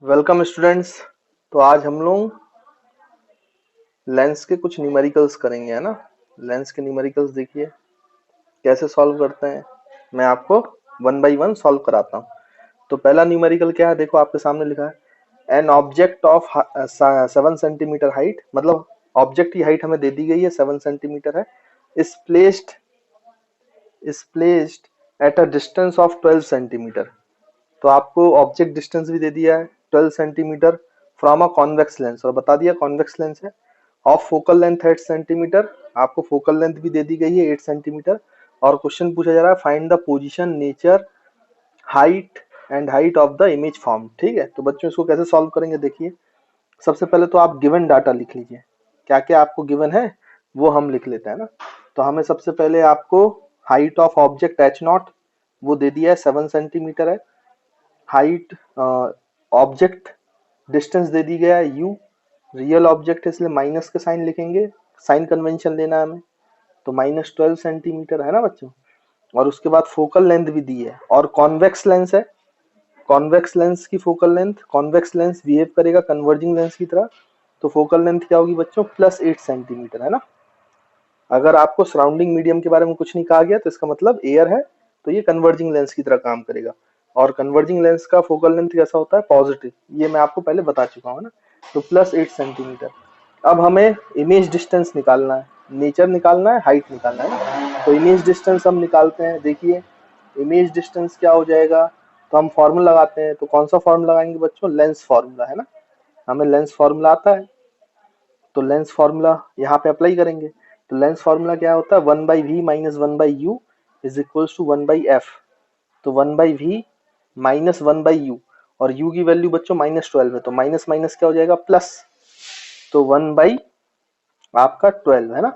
Welcome students. तो आज हम लोग लेंस के कुछ न्यूमेरिकल्स करेंगे, है ना। लेंस के न्यूमेरिकल्स देखिए कैसे सॉल्व करते हैं। मैं आपको वन बाय वन सॉल्व कराता हूँ। तो पहला न्यूमेरिकल क्या है, देखो आपके सामने लिखा है an object of 7 centimetre height, मतलब ऑब्जेक्ट की हाइट हमें दे दी गई है 7 सेंटीमीटर है। इस placed at a distance of 12 centimetre. तो आपको ऑब्जेक्ट डिस्टेंस भी दे दिया है 12 centimetre from a convex lens, और बता दिया कॉन्वेक्स लेंस है। ऑफ फोकल लेंथ 8 सेंटीमीटर, आपको फोकल लेंथ भी दे दी गई है 8 सेंटीमीटर। और क्वेश्चन पूछा जा रहा है find the position, nature, height and height of the image form. ठीक है, तो बच्चों इसको कैसे सॉल्व करेंगे देखिए। सबसे पहले तो आप गिवन डाटा लिख लीजिए, क्या क्या आपको गिवन है वो हम लिख लेते हैं ना। तो हमें सबसे पहले आपको height of object H not वो दे दिया है 7 सेंटीमीटर है। हाइट ऑब्जेक्ट डिस्टेंस दे दी गया है u, रियल ऑब्जेक्ट है इसलिए माइनस का साइन लिखेंगे, साइन कन्वेंशन लेना है हमें। तो -12 सेंटीमीटर है ना बच्चों। और उसके बाद फोकल लेंथ भी दी है, और कॉन्वेक्स लेंस है। कॉन्वेक्स लेंस की focal length, convex lens behave करेगा कन्वर्जिंग लेंस की तरह। तो फोकल लेंथ क्या होगी बच्चों, +8 सेंटीमीटर है ना। अगर आपको सराउंडिंग मीडियम के बारे में कुछ नहीं कहा गया तो इसका मतलब एयर है, तो ये कन्वर्जिंग लेंस की तरह काम करेगा। और कन्वर्जिंग लेंस का फोकल लेंथ कैसा होता है, पॉजिटिव, ये मैं आपको पहले बता चुका हूँ ना। तो +8 सेंटीमीटर। अब हमें इमेज डिस्टेंस निकालना है, नेचर निकालना है, हाइट निकालना है ना। तो इमेज डिस्टेंस हम निकालते हैं। देखिए इमेज डिस्टेंस क्या हो जाएगा, तो हम फॉर्मूला लगाते हैं। तो कौन सा फॉर्मूला लगाएंगे बच्चों, लेंस फॉर्मूला है ना। हमें लेंस फॉर्मूला आता है, तो लेंस फॉर्मूला यहाँ पे अप्लाई करेंगे। तो लेंस फॉर्मूला क्या होता है, 1/v minus 1/u is equals to 1/f। तो 1/v माइनस 1/u, और u की वैल्यू बच्चों -12 है, तो माइनस माइनस क्या हो जाएगा, प्लस। तो 1 आपका 12 है ना।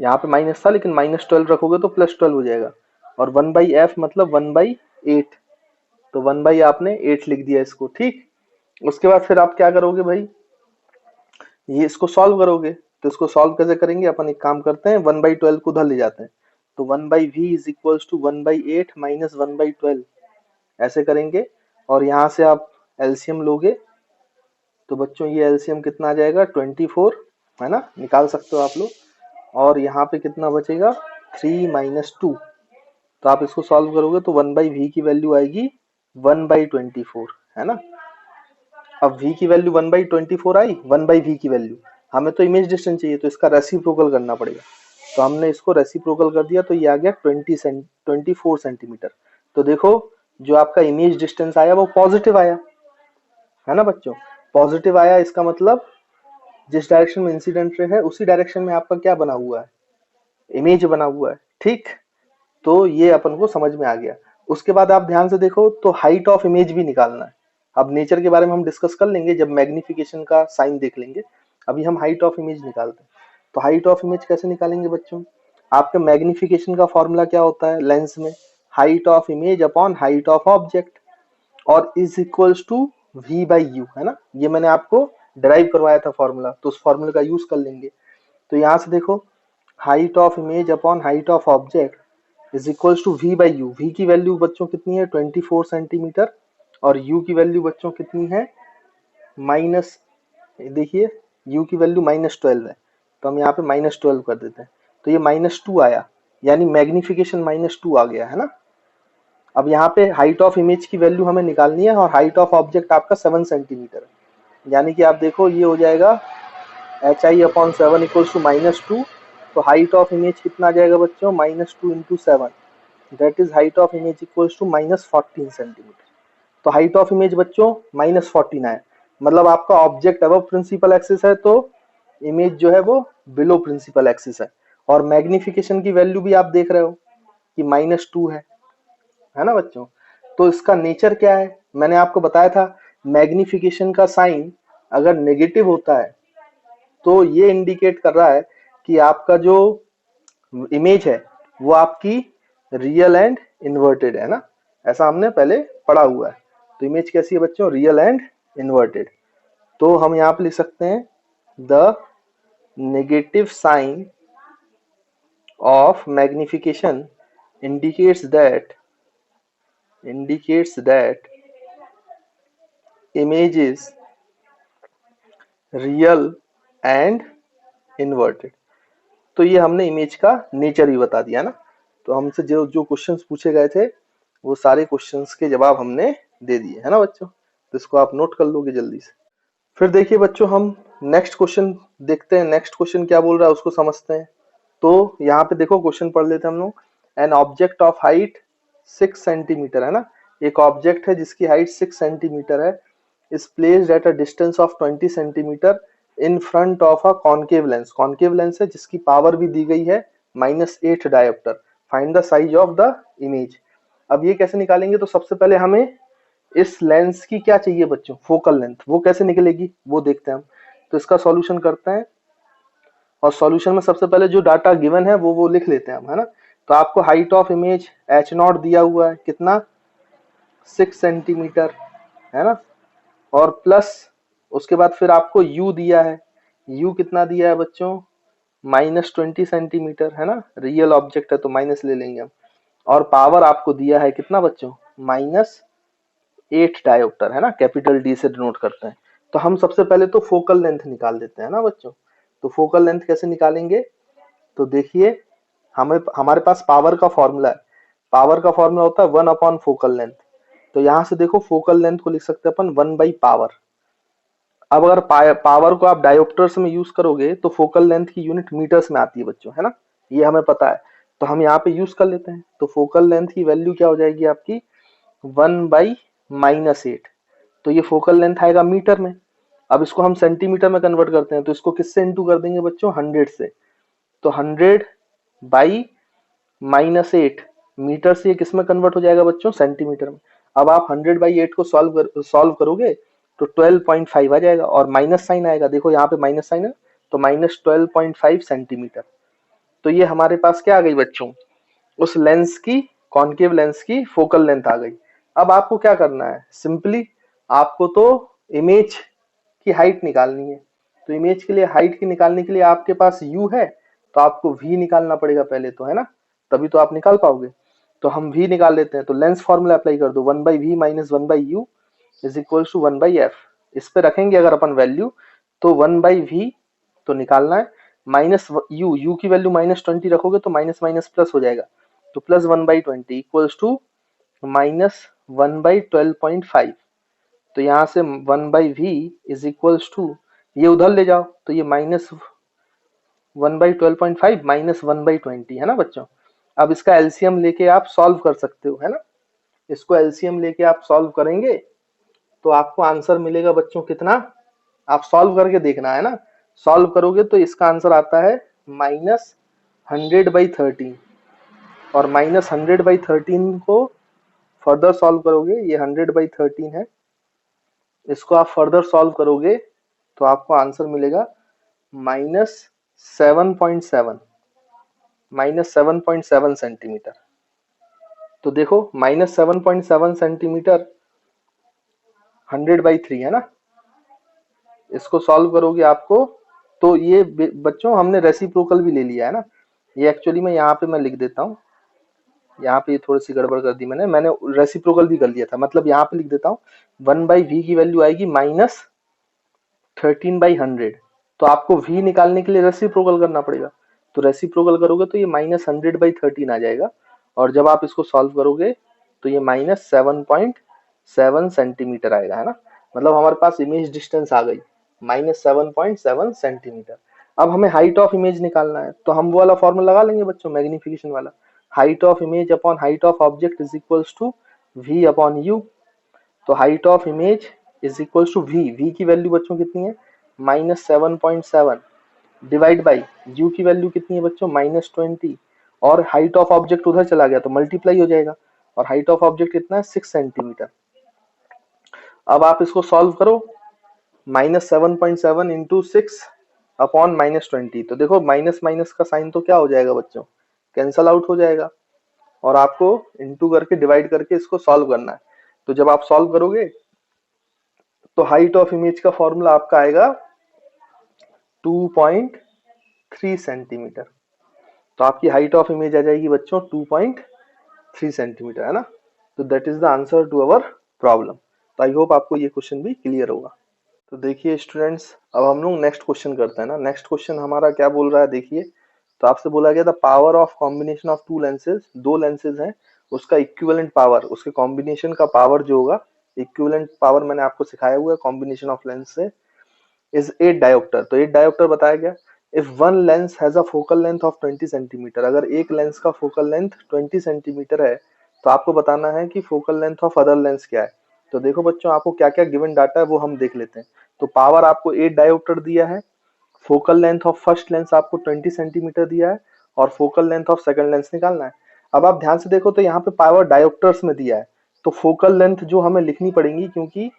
यहाँ पे माइनस था लेकिन -12 रखोगे तो +12 हो जाएगा। और 1/f मतलब 1/8, तो 1 आपने 8 लिख दिया इसको। ठीक, उसके बाद फिर आप क्या करोगे भाई, ये इसको सॉल्व करोगे। तो इसको सॉल्व कैसे करेंगे, अपन एक काम करते हैं 1/12 को उधर ले जाते हैं। तो 1/v is equals to 1/8 minus 1/12 ऐसे करेंगे। और यहाँ से आप एलसीएम लोगे, तो बच्चों ये एलसीएम कितना आ जाएगा, 24 है ना, निकाल सकते हो आप लोग। और यहाँ पे कितना बचेगा, 3 - 2। तो आप इसको सॉल्व करोगे तो 1/v की वैल्यू आएगी 1/24 है ना। अब v की वैल्यू 1/24 आई, 1/v की वैल्यू, हमें तो इमेज डिस्टेंस चाहिए तो इसका रेसिप्रोकल करना पड़ेगा। तो हमने इसको रेसिप्रोकल कर दिया, तो ये आ गया 24 सेंटीमीटर। तो देखो जो आपका इमेज डिस्टेंस आया वो पॉजिटिव आया है ना बच्चों, पॉजिटिव आया। इसका मतलब जिस डायरेक्शन में इंसिडेंट रे है उसी डायरेक्शन में आपका क्या बना हुआ है, इमेज बना हुआ है। ठीक, तो ये अपन को समझ में आ गया। उसके बाद आप ध्यान से देखो तो हाइट ऑफ इमेज भी निकालना है। अब नेचर के बारे में हम डिस्कस कर लेंगे जब मैग्निफिकेशन का साइन देख लेंगे। अभी हम हाइट ऑफ इमेज निकालते हैं। तो हाइट ऑफ इमेज कैसे निकालेंगे बच्चों, आपके मैग्निफिकेशन का फॉर्मूला क्या होता है लेंस में, height of image upon height of object, और इज इक्वल्स टू v/u है ना। ये मैंने आपको ड्राइव करवाया था फॉर्मूला, तो उस फॉर्मूले का यूज कर लेंगे। तो यहाँ से देखो height of image upon height of object is equals to v/u। v की वैल्यू बच्चों कितनी है, 24 सेंटीमीटर, और u की वैल्यू बच्चों कितनी है, माइनस, देखिए u की वैल्यू -12 है, तो हम यहाँ पे -12 कर देते हैं। तो ये -2 आया, यानी मैग्निफिकेशन -2 आ गया है ना। अब यहाँ पे हाइट ऑफ इमेज की वैल्यू हमें निकालनी है, और हाइट ऑफ ऑब्जेक्ट आपका 7 सेंटीमीटर है, यानी कि आप देखो ये हो जाएगा hi/7 इक्वल्स टू -2। तो हाइट ऑफ इमेज कितना आ जाएगा बच्चों, -2 into 7, that is height of image equals to -14 centimetre. तो हाइट ऑफ इमेज बच्चों -14 आया, मतलब आपका ऑब्जेक्ट अबव प्रिंसिपल एक्सिस है तो इमेज जो है वो बिलो प्रिंसिपल एक्सिस है। और मैग्निफिकेशन की वैल्यू भी आप देख रहे हो कि -2 है ना बच्चों। तो इसका नेचर क्या है, मैंने आपको बताया था मैग्निफिकेशन का साइन अगर नेगेटिव होता है तो ये इंडिकेट कर रहा है कि आपका जो इमेज है वो आपकी रियल एंड इन्वर्टेड है ना, ऐसा हमने पहले पढ़ा हुआ है। तो इमेज कैसी है बच्चों, रियल एंड इन्वर्टेड। तो हम यहाँ पे लिख सकते हैं the negative sign of magnification indicates that image is real and inverted. तो ये हमने इमेज का नेचर भी बता दिया ना। तो हमसे जो जो क्वेश्चंस पूछे गए थे वो सारे क्वेश्चंस के जवाब हमने दे दिए है ना बच्चों। तो इसको आप नोट कर लोगे जल्दी से। फिर देखिए बच्चों, हम नेक्स्ट क्वेश्चन देखते हैं। नेक्स्ट क्वेश्चन क्या बोल रहा है उसको समझते हैं। तो यहाँ पे देखो क्वेश्चन पढ़ लेते हैं हम लोग। An object of height 6 centimetre है ना। एक ऑब्जेक्ट है जिसकी हाइट 6 सेंटीमीटर है, is placed at a distance of 20 centimetre in front of a concave lens. Concave lens है जिसकी पावर भी दी गई है -8 dioptre. Find the size of the image. अब ये कैसे निकालेंगे? तो सबसे पहले हमें इस लेंस की क्या चाहिए बच्चों? Focal length. वो कैसे निकलेगी वो देखते हैं हम। तो इसका सॉल्यूशन करते हैं, और सॉल्यूशन में सबसे पहले जो डाटा गिवन है वो लिख लेते हैं हम, है ना। तो आपको height of image H not दिया हुआ है, कितना? 6 सेंटीमीटर, है ना। और प्लस उसके बाद फिर आपको u दिया है। u कितना दिया है बच्चों? -20 सेंटीमीटर, है ना। रियल ऑब्जेक्ट है तो माइनस ले लेंगे हम। और पावर आपको दिया है कितना बच्चों? -8 डायोप्टर, है ना। कैपिटल डी से डिनोट करते हैं। तो हम सबसे पहले तो फोकल लेंथ निकाल देते हैं ना बच्चों। तो फोकल लेंथ कैसे निकालेंगे? तो देखिए, हमें हमारे पास पावर का फॉर्मूला है। पावर का फॉर्मूला होता है 1 अपॉन फोकल लेंथ। तो यहाँ से देखो फोकल लेंथ को लिख सकते हैं अपन 1/पावर। अब अगर पावर को आप डायोप्टर्स में यूज करोगे तो फोकल लेंथ की यूनिट मीटर्स में आती है बच्चों, है ना। ये हमें पता है। तो हम यहाँ पे यूज कर लेते हैं। तो फोकल लेंथ की वैल्यू क्या हो जाएगी आपकी? 1/-8। तो ये फोकल लेंथ आएगा मीटर में। अब इसको हम सेंटीमीटर में कन्वर्ट करते हैं, तो इसको किससे इंटू कर देंगे बच्चों? 100 से। तो 100/-8 मीटर से ये किस में कन्वर्ट हो जाएगा बच्चों? सेंटीमीटर में। अब आप 100/8 को सॉल्व करोगे तो 12.5 आ जाएगा, और माइनस साइन आएगा। देखो यहाँ पे माइनस साइन है, तो -12.5 सेंटीमीटर। तो ये हमारे पास क्या आ गई बच्चों? उस लेंस की, कॉन्केव लेंस की फोकल लेंथ आ गई। अब आपको क्या करना है? सिंपली आपको तो इमेज की हाइट निकालनी है। तो इमेज के लिए हाइट की निकालने के लिए आपके पास u है, तो आपको v निकालना पड़ेगा पहले तो, है ना। तभी तो आप निकाल पाओगे। तो हम v निकाल लेते हैं। तो लेंस फॉर्मूला अप्लाई कर दो, 1/v - 1/u is equal to 1/f। इस पे रखेंगे अगर अपन वैल्यू, तो 1/v तो निकालना है, माइनस u की वैल्यू -20 रखोगे तो माइनस माइनस प्लस हो जाएगा। तो प्लस 1/20 इक्वल्स टू -1/12.5। तो यहाँ से 1/v इज इक्वल्स टू, ये उधर ले जाओ तो ये -1/12.5 -1/20, है ना बच्चों। अब इसका एलसीएम लेके आप सॉल्व कर सकते हो, है ना। इसको एलसीएम लेके आप सॉल्व करेंगे तो आपको आंसर मिलेगा बच्चों कितना? आप सॉल्व करके देखना, है ना। सॉल्व करोगे तो इसका आंसर आता है -100/13। और -100/13 को फर्दर सॉल्व करोगे, ये 100/13 है, इसको आप फर्दर सॉल्व करोगे तो आपको आंसर मिलेगा -7.7 -7.7 सेंटीमीटर। तो देखो -7.7 सेंटीमीटर 100/3, है ना। इसको सॉल्व करोगे आपको, तो ये बच्चों हमने रेसिप्रोकल भी ले लिया है ना। ये एक्चुअली में यहाँ पे मैं लिख देता हूँ, यहाँ पे थोड़ी सी गड़बड़ कर दी मैंने रेसिप्रोकल भी कर लिया था। मतलब यहाँ पे लिख देता हूँ 1/v की वैल्यू आएगी -13/100। तो आपको v निकालने के लिए रेसिप्रोकल करना पड़ेगा। तो रेसिप्रोकल करोगे तो ये -100/13 आ जाएगा। और जब आप इसको सॉल्व करोगे तो ये -7.7 सेंटीमीटर आएगा, है ना। मतलब हमारे पास इमेज डिस्टेंस आ गई -7.7 सेंटीमीटर। अब हमें हाइट ऑफ इमेज निकालना है, तो हम वो वाला फॉर्मूला लगा लेंगे बच्चों, मैग्निफिकेशन वाला। Height of image upon height of object is equals to v upon u। तो height of image is equals to v की वैल्यू बच्चों कितनी है? -7.7 डिवाइड बाई u की वैल्यू कितनी है बच्चों? -20। और हाइट ऑफ ऑब्जेक्ट उधर चला गया तो मल्टीप्लाई हो जाएगा। और हाइट ऑफ ऑब्जेक्ट कितना है? 6 सेंटीमीटर। अब आप इसको सॉल्व करो, -7.7 इंटू 6 अपॉन -20। तो देखो माइनस माइनस का साइन तो क्या हो जाएगा बच्चों? कैंसल आउट हो जाएगा। और आपको इंटू करके डिवाइड करके इसको सॉल्व करना है। तो जब आप सॉल्व करोगे तो हाइट ऑफ इमेज का फॉर्मूला आपका आएगा 2.3 सेंटीमीटर। तो आपकी हाइट ऑफ इमेज आ जाएगी बच्चों 2.3 सेंटीमीटर, है ना। तो that is the answer to our problem. तो आई होप आपको ये क्वेश्चन भी क्लियर होगा। तो देखिए स्टूडेंट्स, अब हम लोग नेक्स्ट क्वेश्चन करते हैं ना। नेक्स्ट क्वेश्चन हमारा क्या बोल रहा है देखिए। तो आपसे बोला गया था power of combination of to lenses, दो लेंसेज हैं, उसका इक्विवेलेंट पावर, उसके कॉम्बिनेशन का पावर जो होगा, इक्विवेलेंट पावर मैंने आपको सिखाया हुआ है कॉम्बिनेशन ऑफ लेंस से, इज 8 डायोप्टर। तो 8 डायोप्टर बताया गया। If one lens has a focal length of 20 centimetre, अगर एक लेंस का फोकल लेंथ 20 सेंटीमीटर है तो आपको बताना है कि focal length of other lens क्या है। तो देखो बच्चों, आपको क्या क्या गिवन डाटा है वो हम देख लेते हैं। तो पावर आपको 8 डायोप्टर दिया है, focal length of first lens आपको 20 सेंटीमीटर दिया है, और focal length of second lens निकालना है। अब आप ध्यान से देखो तो यहाँ पे पावर डायोप्टर्स में दिया है, तो फोकल लेंथ जो हमें लिखनी पड़ेगी, क्योंकि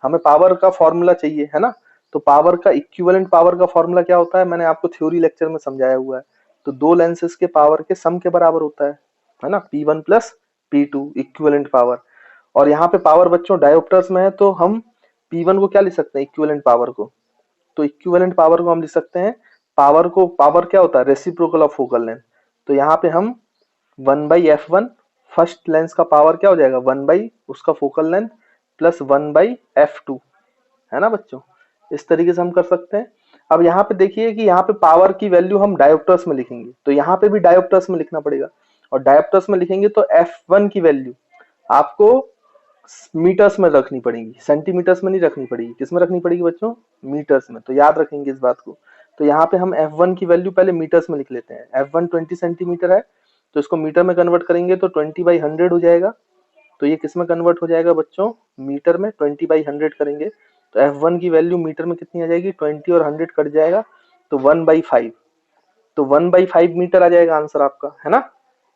हमें पावर का फॉर्मूला चाहिए है ना। तो पावर का इक्विवेलेंट पावर का फॉर्मूला क्या होता है, मैंने आपको थ्योरी लेक्चर में समझाया हुआ है। तो दो लेंसेज के पावर के सम के बराबर होता है ना, P1 plus P2 equivalent power. और यहाँ पे पावर बच्चों डायोप्टर्स में है, तो हम P1 को क्या लिख सकते हैं, इक्विवेलेंट पावर को। तो इक्विवेलेंट पावर को हम लिख सकते हैं, पावर को, पावर क्या होता है, रेसिप्रोकल ऑफ फोकल लेंथ। तो यहाँ पे हम 1/f1, फर्स्ट लेंस का पावर क्या हो जाएगा, 1 बाई उसका फोकल लेंथ प्लस 1/f2, है ना बच्चों। इस तरीके से हम कर सकते हैं। अब यहाँ पे देखिए कि यहाँ पे पावर की वैल्यू हम डायोप्टर्स में लिखेंगे, तो यहाँ पे भी डायोप्टर्स में लिखना पड़ेगा, और डायोप्टर्स में लिखेंगे तो f1 की वैल्यू आपको मीटर्स में रखनी पड़ेगी, सेंटीमीटर्स में नहीं रखनी पड़ेगी। किस में रखनी पड़ेगी बच्चों, मीटर्स में। तो याद रखेंगे इस बात को। तो यहाँ पे हम f1 की वैल्यू पहले मीटर्स में लिख लेते हैं। f1 20 सेंटीमीटर है, तो इसको मीटर में कन्वर्ट करेंगे तो 20/100 हो जाएगा। तो ये किस में कन्वर्ट हो जाएगा बच्चों, मीटर में। 20/100 करेंगे तो f1 की वैल्यू मीटर में कितनी आ जाएगी, 20 और 100 कट जाएगा तो 1/5। तो 1/5 मीटर आ जाएगा आंसर आपका, है ना,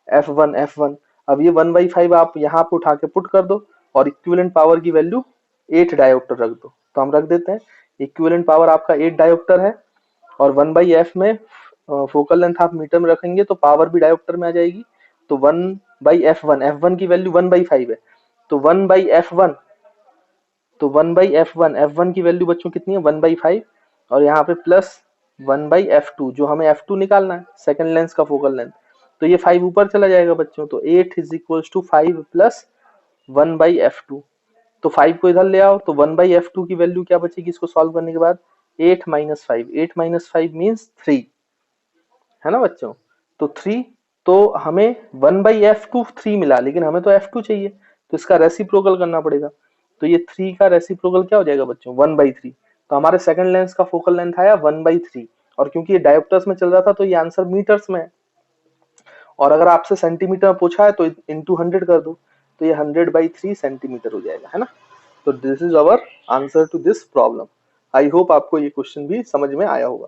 f1। अब ये 1/5 आप यहाँ पे उठा के पुट कर दो, और इक्विवेलेंट पावर की वैल्यू 8 डायोप्टर रख दो। तो हम रख देते हैं, इक्विवेलेंट पावर आपका 8 डायोप्टर है, और 1/f में फोकल लेंथ आप मीटर में रखेंगे तो पावर भी डायोप्टर में आ जाएगी। तो 1/f1, f1 की वैल्यू 1/5 है, तो 1/f1, तो 1/f1, f1 की वैल्यू बच्चों कितनी है, 1/5, और यहाँ पे प्लस 1/f2, जो हमें f2 निकालना है, सेकंड लेंस का फोकल लेंथ। तो ये 5 ऊपर चला जाएगा बच्चों, तो 8 is equal to 5 plus 1/f2। तो 5 को इधर ले आओ, तो 1/f2 की वैल्यू क्या बचेगी इसको सॉल्व करने के बाद, 8 माइनस 5, 8 माइनस 5 मीन्स 3, है ना बच्चों। तो 3, तो हमें 1/f2 3 मिला, लेकिन हमें तो f2 चाहिए, तो इसका रेसिप्रोकल करना पड़ेगा। तो ये 3 का रेसिप्रोकल क्या हो जाएगा बच्चों, 1/3। तो हमारे सेकंड लेंस का फोकल लेंथ आया 1/3, और क्योंकि ये डायोप्टर्स में चल रहा था तो ये आंसर मीटर्स में है। और अगर आपसे सेंटीमीटर में पूछा है तो इंटू 100 कर दो, तो ये 100/3 सेंटीमीटर हो जाएगा, है ना। तो this is our answer to this problem. I hope आपको ये क्वेश्चन भी समझ में आया होगा।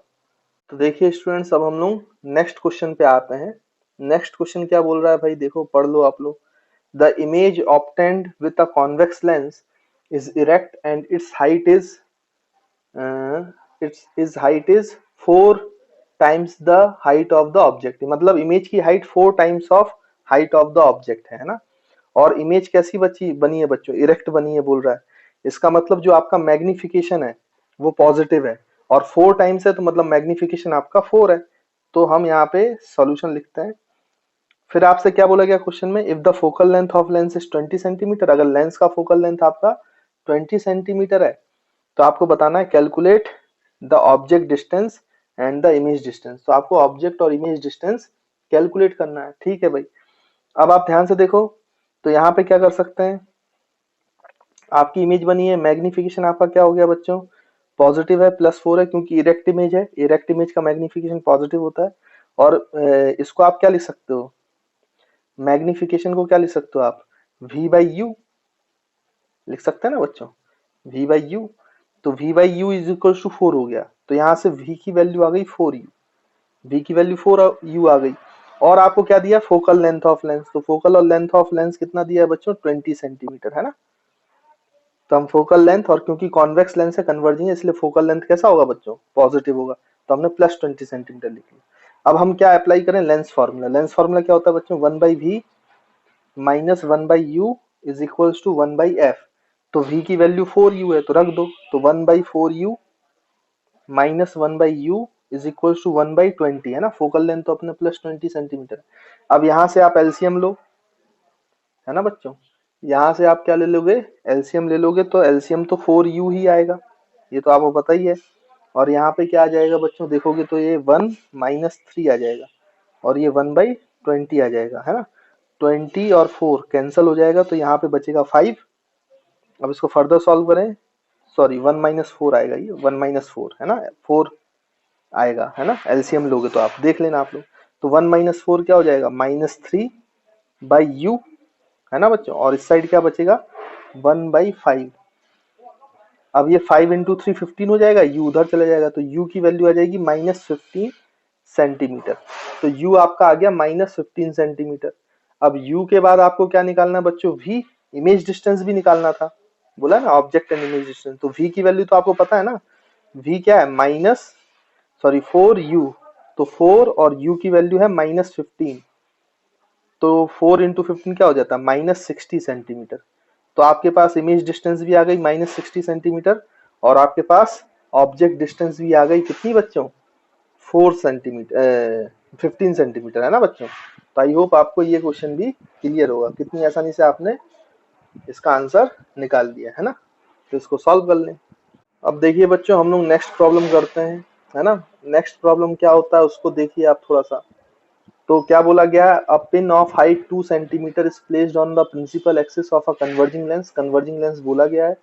तो देखिए स्टूडेंट्स, अब हम लोग नेक्स्ट क्वेश्चन पे आते हैं। नेक्स्ट क्वेश्चन क्या बोल रहा है भाई, देखो पढ़ लो आप लोग। The image obtained with a convex lens is erect and its height is 4 times the height of the object। मतलब इमेज की height 4 times of height of the object है ना। और इमेज कैसी बनी है बच्चों, इरेक्ट बनी है बोल रहा है। इसका मतलब जो आपका मैग्निफिकेशन है वो पॉजिटिव है, और 4 टाइम्स है तो मतलब मैग्निफिकेशन आपका 4 है। तो हम यहाँ पे सॉल्यूशन लिखते हैं। फिर आपसे क्या बोला गया क्वेश्चन में, if the focal length of lens is 20 centimetre, अगर लेंस का फोकल लेंथ आपका 20 सेंटीमीटर है तो आपको बताना है calculate the object distance and the image distance. तो आपको ऑब्जेक्ट और इमेज डिस्टेंस कैलकुलेट करना है, ठीक है भाई। अब आप ध्यान से देखो, तो यहाँ पे क्या कर सकते हैं, आपकी इमेज बनी है, मैग्निफिकेशन आपका क्या हो गया बच्चों, पॉजिटिव है, +4 है, क्योंकि इरेक्ट इमेज है, इरेक्ट इमेज का मैग्निफिकेशन पॉजिटिव होता है। और इसको आप क्या लिख सकते हो, मैग्निफिकेशन को क्या लिख सकते हो आप, v/u लिख सकते हैं ना बच्चों, v/u। तो v/u इज इक्वल टू 4 हो गया, तो यहाँ से v की वैल्यू आ गई 4u, v की वैल्यू 4u आ गई। और आपको क्या दिया, फोकल लेंथ ऑफ लेंस। तो फोकल और लेंथ ऑफ लेंस कितना दिया है बच्चों, 20 सेंटीमीटर, है ना। तो हम फोकल लेंथ, और क्योंकि कॉन्वेक्स लेंस है कन्वर्जिंग है, इसलिए फोकल लेंथ कैसा होगा बच्चों, पॉजिटिव होगा, तो हमने +20 सेंटीमीटर लिख लिया। अब हम क्या अप्लाई करें, लेंस फार्मूला। लेंस फार्मूला क्या होता है बच्चों, 1/v minus 1/u is equal to 1/f। तो v की वैल्यू 4u है तो रख दो, तो 1/4u minus 1/u is equal to 1/20, है ना। फोकल लेंथ तो अपने +20 सेंटीमीटर। अब यहाँ से आप एलसीएम लो, है ना बच्चों। यहाँ से आप क्या ले लोगे, एलसीएम ले लोगे, तो एलसीएम तो 4u ही आएगा, ये तो आपको पता ही है। और यहाँ पे क्या आ जाएगा बच्चों, देखोगे तो ये 1 माइनस 3 आ जाएगा, और ये 1/20 आ जाएगा, है ना। 20 और 4 कैंसिल हो जाएगा, तो यहाँ पे बचेगा 5। अब इसको फर्दर सॉल्व करें, सॉरी 1-4 आएगा, ये 1-4 है ना, 4 आएगा, है ना। एलसीएम लोगे तो आप देख लेना आप लोग, तो 1-4 क्या हो जाएगा, -3/u, है ना बच्चों। और इस साइड क्या बचेगा, 1/5। अब ये 5 × 3 15 हो जाएगा, u उधर चला जाएगा, तो u की वैल्यू आ जाएगी -15 सेंटीमीटर। तो u आपका आ गया -15 सेंटीमीटर। अब u के बाद आपको क्या निकालना है बच्चों, v, इमेज डिस्टेंस भी निकालना था, बोला ना ऑब्जेक्ट एंड इमेज डिस्टेंस। तो v की वैल्यू तो आपको पता है ना, v क्या है, 4u, तो 4 और u की वैल्यू है -15, तो 4 × 15 क्या हो जाता है, -60 सेंटीमीटर। तो आपके पास इमेज डिस्टेंस भी आ गई -60 सेंटीमीटर, और आपके पास ऑब्जेक्ट डिस्टेंस भी आ गई कितनी बच्चों, 15 सेंटीमीटर, है ना बच्चों। तो आई होप आपको ये क्वेश्चन भी क्लियर होगा, कितनी आसानी से आपने इसका आंसर निकाल दिया, है ना। तो इसको सॉल्व कर लें। अब देखिए बच्चों, हम लोग नेक्स्ट प्रॉब्लम करते हैं, है ना। नेक्स्ट प्रॉब्लम क्या होता है उसको देखिए आप थोड़ा सा। तो क्या बोला गया है, a pin of height 2 centimetre is placed on the principal axis of a converging lens, converging lens बोला गया है।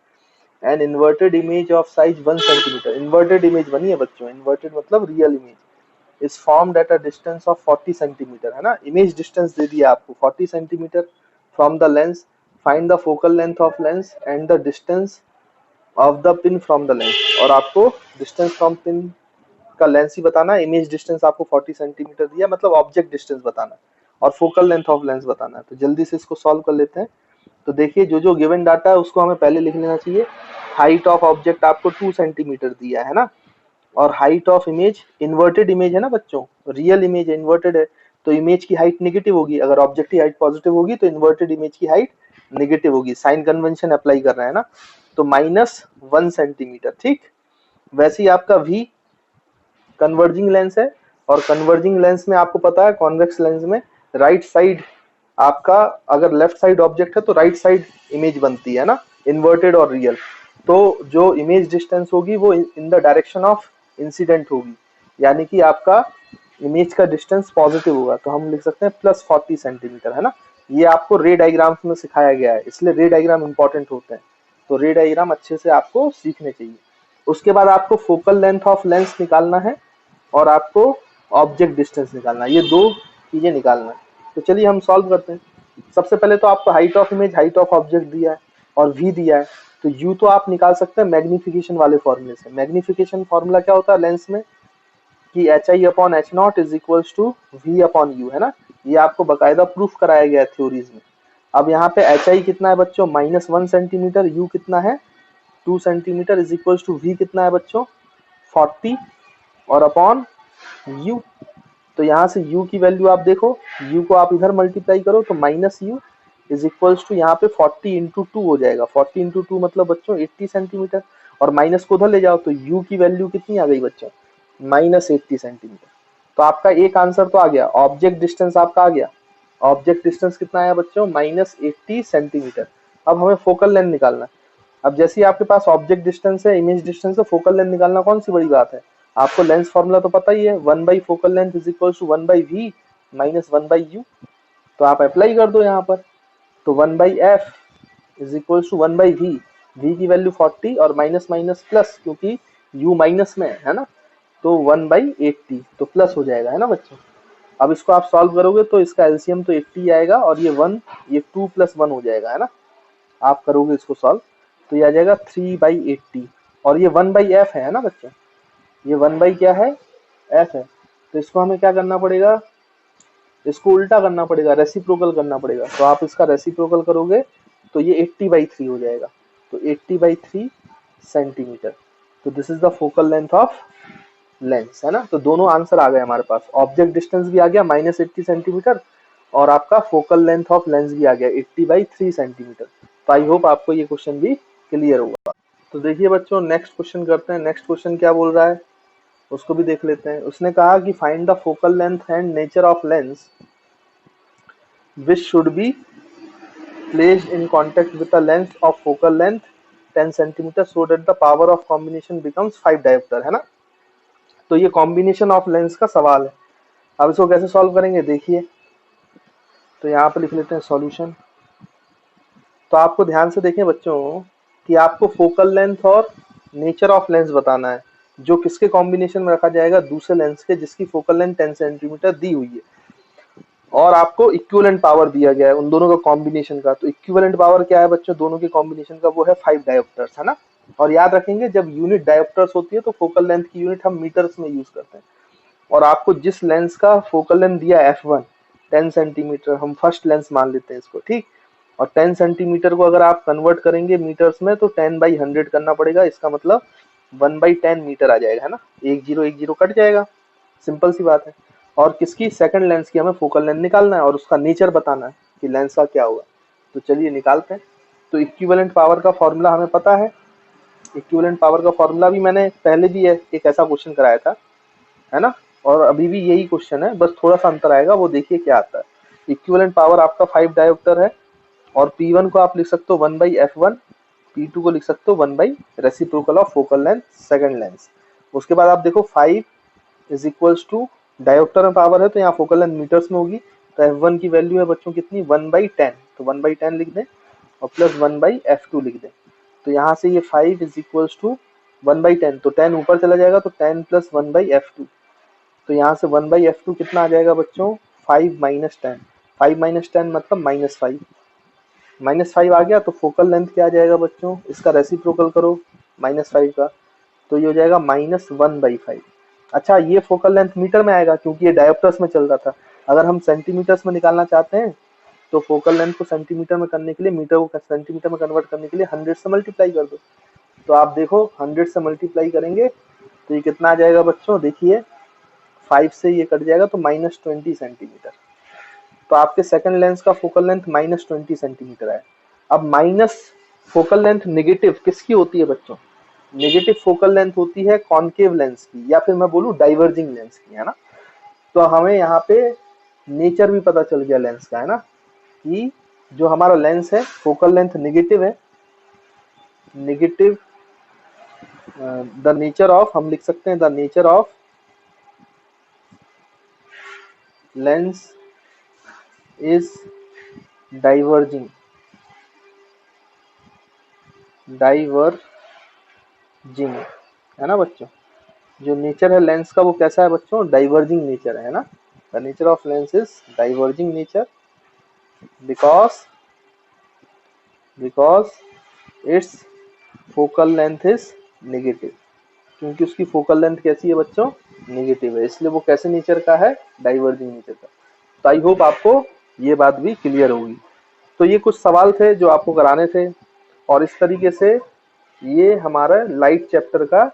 An inverted image of size 1 centimetre, inverted image बनी है बच्चों, इन्वर्टेड मतलब real image, is formed at a distance of 40 centimetre, है ना। Image distance दे दिया आपको 40 centimetre from the lens, find the focal length of lens and the distance of the pin from the lens. और आपको distance from pin का lens ही बताना है, इमेज डिस्टेंस आपको 40 सेंटीमीटर दिया, मतलब ऑब्जेक्ट डिस्टेंस बताना है, और फोकल लेंथ ऑफ लेंस बताना है। तो जल्दी से इसको सॉल्व कर लेते हैं। तो देखिए, जो जो गिवन डाटा है उसको हमें पहले लिख लेना चाहिए। हाइट ऑफ ऑब्जेक्ट आपको 2 सेंटीमीटर दिया है ना, और height of image, inverted image है ना बच्चों, रियल इमेज इन्वर्टेड है, तो इमेज की हाइट नेगेटिव होगी, अगर ऑब्जेक्ट की हाइट पॉजिटिव होगी तो इन्वर्टेड इमेज की हाइट नेगेटिव होगी, साइन कन्वेंशन अप्लाई कर रहे हैं ना। तो -1 सेंटीमीटर, ठीक। वैसे ही आपका v कन्वर्जिंग लेंस है, और कन्वर्जिंग लेंस में आपको पता है कॉन्वेक्स लेंस में राइट साइड आपका, अगर लेफ्ट साइड ऑब्जेक्ट है तो राइट साइड इमेज बनती है ना, इन्वर्टेड और रियल। तो जो इमेज डिस्टेंस होगी वो in the direction of incident होगी, यानी कि आपका इमेज का डिस्टेंस पॉजिटिव होगा, तो हम लिख सकते हैं +40 सेंटीमीटर, है ना। ये आपको रे डायग्राम्स में सिखाया गया है, इसलिए रे डायग्राम इंपॉर्टेंट होते हैं, तो रे डायग्राम अच्छे से आपको सीखने चाहिए। उसके बाद आपको फोकल लेंथ ऑफ लेंस निकालना है, और आपको ऑब्जेक्ट डिस्टेंस निकालना है, ये दो चीजें निकालना है। तो चलिए हम सॉल्व करते हैं। सबसे पहले तो आपको height of image, height of object दिया है, और v दिया है, तो u तो आप निकाल सकते हैं मैग्निफिकेशन वाले फॉर्मूले से। मैग्निफिकेशन फॉर्मूला क्या होता है लेंस में, कि HI/H0 is equals to v/u, है ना। ये आपको बकायदा प्रूफ कराया गया है थ्योरीज में। अब यहाँ पे HI कितना है बच्चों, -1 सेंटीमीटर, u कितना है 2 centimetre, is equals to v कितना है बच्चों 40 और अपॉन u। तो यहाँ से u की वैल्यू आप देखो, u को आप इधर मल्टीप्लाई करो तो -u इज इक्वल्स टू यहाँ पे 40 × 2 हो जाएगा। 40 × 2 मतलब बच्चों 80 सेंटीमीटर, और माइनस को उधर ले जाओ तो u की वैल्यू कितनी आ गई बच्चों, -80 सेंटीमीटर। तो आपका एक आंसर तो आ गया, ऑब्जेक्ट डिस्टेंस आपका आ गया। ऑब्जेक्ट डिस्टेंस कितना आया बच्चों, -80 सेंटीमीटर। अब हमें फोकल लेंथ निकालना है। अब जैसे ही आपके पास ऑब्जेक्ट डिस्टेंस है, इमेज डिस्टेंस है, फोकल लेंथ निकालना कौन सी बड़ी बात है। आपको लेंस फॉर्मूला तो पता ही है, 1/फोकल length is equal to 1/v minus 1/u। तो आप अप्लाई कर दो यहाँ पर, तो 1/f is equal to 1/v, v की वैल्यू 40 और माइनस माइनस प्लस, क्योंकि u माइनस में है ना, तो 1/80 तो प्लस हो जाएगा, है ना बच्चों। अब इसको आप सॉल्व करोगे तो इसका एलसीएम तो 80 आएगा, और ये 1, ये 2 + 1 हो जाएगा, है ना। आप करोगे इसको सॉल्व तो ये आ जाएगा 3/80, और ये 1/f है ना बच्चों, ये 1/ क्या है, f है। तो इसको हमें क्या करना पड़ेगा, इसको उल्टा करना पड़ेगा, रेसिप्रोकल करना पड़ेगा। तो आप इसका रेसिप्रोकल करोगे तो ये 80/3 हो जाएगा, तो 80/3 सेंटीमीटर। तो this is the focal length of lens, है ना। तो दोनों आंसर आ गए हमारे पास, ऑब्जेक्ट डिस्टेंस भी आ गया -80 सेंटीमीटर, और आपका फोकल लेंथ ऑफ लेंस भी आ गया 80/3 सेंटीमीटर। तो आई होप आपको ये क्वेश्चन भी क्लियर होगा। तो देखिए बच्चों, नेक्स्ट क्वेश्चन करते हैं। नेक्स्ट क्वेश्चन क्या बोल रहा है उसको भी देख लेते हैं। उसने कहा कि find the focal length and nature of lens which should be placed in contact with a lens of focal length 10 cm so that the power of combination becomes 5 diopter, है ना। तो ये कॉम्बिनेशन ऑफ लेंस का सवाल है। अब इसको कैसे सॉल्व करेंगे देखिए, तो यहाँ पे लिख लेते हैं सॉल्यूशन। तो आपको ध्यान से देखें बच्चों कि आपको फोकल लेंथ और नेचर ऑफ लेंस बताना है, जो किसके कॉम्बिनेशन में रखा जाएगा, दूसरे लेंस के जिसकी फोकल लेंथ 10 सेंटीमीटर दी हुई है, और आपको इक्विवेलेंट पावर दिया गया है उन दोनों का कॉम्बिनेशन का। तो इक्विवेलेंट पावर क्या है बच्चों दोनों के कॉम्बिनेशन का, वो है 5 डायोप्टर्स, है ना। और याद रखेंगे जब यूनिट डायोप्टर्स होती है तो फोकल लेंथ की यूनिट हम मीटर्स में यूज करते हैं। और आपको जिस लेंस का फोकल लेंथ दिया f1 10 सेंटीमीटर, हम फर्स्ट लेंस मान लेते हैं इसको, ठीक। और 10 सेंटीमीटर को अगर आप कन्वर्ट करेंगे मीटर्स में तो 10/100 करना पड़ेगा, इसका मतलब 1/10 मीटर आ जाएगा, है ना। 1 0 कट जाएगा, सिंपल सी बात है। और किसकी, सेकंड लेंस की हमें फोकल लेंथ निकालना है और उसका नेचर बताना है कि लेंस का क्या होगा। तो चलिए निकालते हैं। तो इक्विवेलेंट पावर का फॉर्मूला हमें पता है, इक्विवेलेंट पावर का फॉर्मूला भी मैंने पहले भी एक ऐसा क्वेश्चन कराया था, है ना। और अभी भी यही क्वेश्चन है, बस थोड़ा सा अंतर आएगा, वो देखिए क्या आता है। इक्विवेलेंट पावर आपका 5 डायोप्टर है, और P1 को आप लिख सकते हो 1/f1, P2 को लिख सकते हो 1 reciprocal of focal length second lens. उसके बाद आप देखो 5 इज इक्वल्स टू, डायोप्टर में पावर है तो यहाँ फोकल लेंथ मीटर्स में होगी, तो f1 की वैल्यू है बच्चों कितनी, 1/10, तो 1/10 लिख दें और प्लस 1/f2 लिख दें। तो यहाँ से ये 5 इज इक्वल्स टू 1/10, तो 10 ऊपर चला जाएगा तो 10 प्लस 1/f2, तो यहाँ से 1/f2 कितना आ जाएगा बच्चों, 5 - 10, 5 - 10 मतलब -5, -5 आ गया। तो फोकल लेंथ क्या आ जाएगा बच्चों, इसका रेसिप्रोकल करो -5 का, तो ये हो जाएगा -1/5। अच्छा ये फोकल लेंथ मीटर में आएगा क्योंकि ये डायोप्टर्स में चल रहा था। अगर हम सेंटीमीटर्स में निकालना चाहते हैं तो फोकल लेंथ को सेंटीमीटर में करने के लिए, मीटर को सेंटीमीटर में कन्वर्ट करने के लिए 100 से मल्टीप्लाई कर दो। तो आप देखो 100 से मल्टीप्लाई करेंगे तो ये कितना आ जाएगा बच्चों, देखिए 5 से ये कट जाएगा तो -20 सेंटीमीटर। तो आपके सेकंड लेंस का फोकल लेंथ -20 सेंटीमीटर है। अब माइनस फोकल लेंथ नेगेटिव किसकी होती है बच्चों, नेगेटिव फोकल लेंथ होती है कॉन्केव लेंस की, या फिर मैं बोलूं डाइवर्जिंग लेंस की, है ना। तो हमें यहाँ पे नेचर भी पता चल गया लेंस का, है ना, कि जो हमारा लेंस है फोकल लेंथ नेगेटिव है, नेगेटिव द नेचर ऑफ, हम लिख सकते हैं the nature of lens is diverging, diverging, है ना बच्चों। जो नेचर है लेंस का वो कैसा है बच्चों, डाइवर्जिंग नेचर है ना। The nature of lens is diverging nature because it's focal length is negative, क्योंकि उसकी फोकल लेंथ कैसी है बच्चों, नेगेटिव है, इसलिए वो कैसे नेचर का है, डाइवर्जिंग नेचर का। तो आई होप आपको ये बात भी क्लियर होगी। तो ये कुछ सवाल थे जो आपको कराने थे, और इस तरीके से ये हमारा लाइट चैप्टर का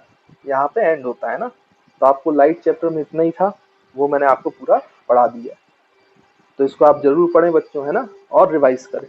यहाँ पे एंड होता है ना। तो आपको लाइट चैप्टर में इतना ही था, वो मैंने आपको पूरा पढ़ा दिया। तो इसको आप जरूर पढ़ें बच्चों, है ना, और रिवाइज करें।